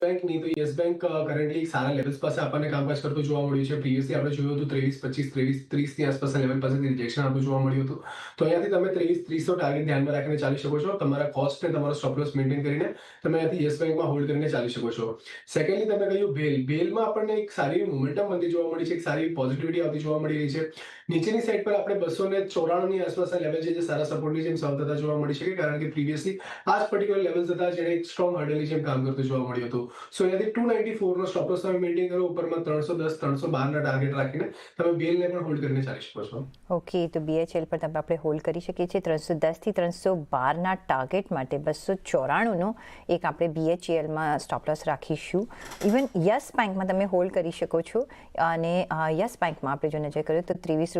Bank નહીં તો yes bank currently સારા levels પાસે આપણને કામકાજ કરતું જોવા મળ્યું છે. પ્રીવિયસલી આપણે જોયું હતું 23, 25, 23, 30ની આસપાસના લેવલ પાસેથી રિજેક્શન આપતું જોવા મળ્યું હતું. તો અહીંયાથી તમે 23, 30નો ટાર્ગેટ ધ્યાનમાં રાખીને ચાલી શકો છો. તમારા કોસ્ટ ને તમારો સ્ટોપ લોસ મેન્ટેન કરીને તમે અહીંયાથી યસ બેંકમાં હોલ્ડ કરીને ચાલી શકો છો. સેકન્ડલી તમે કહ્યું બેલમાં આપણને એક સારી મોમેન્ટમ બનતી જોવા મળી છે, એક સારી પોઝિટિવિટી આવતી જોવા મળી રહી છે. નીચેની સાઈડ પર આપણે 294ની આસપાસના લેવલ છે જે સારા સપોર્ટની જેમ સર્વ થતા જોવા મળી શકે, કારણ કે પ્રીવિયસલી આ જ પર્ટિક્યુલર લેવલ્સ હતા જેને એક સ્ટ્રોંગ હર્ડલની જેમ કામ કરતું જોવા મળ્યું હતું. સો અહીંયાથી 294નો સ્ટોપ લોસ તમે મેન્ટેન કરો, ઉપરમાં 310, 312ના ટાર્ગેટ રાખીને તમે બેલને પણ હોલ્ડ કરીને ચાલી શકો છો. ઓકે, તો BHL પર આપણે હોલ્ડ કરી શકીએ છીએ 310થી 312ના ટાર્ગેટ માટે 294નો એક આપણે BHLમાં સ્ટોપ લોસ રાખીશું. ઇવન યસ બેંકમાં તમે હોલ્ડ કરી શકો છો, અને યસ બેંકમાં આપણે જો નજર કરીએ તો 23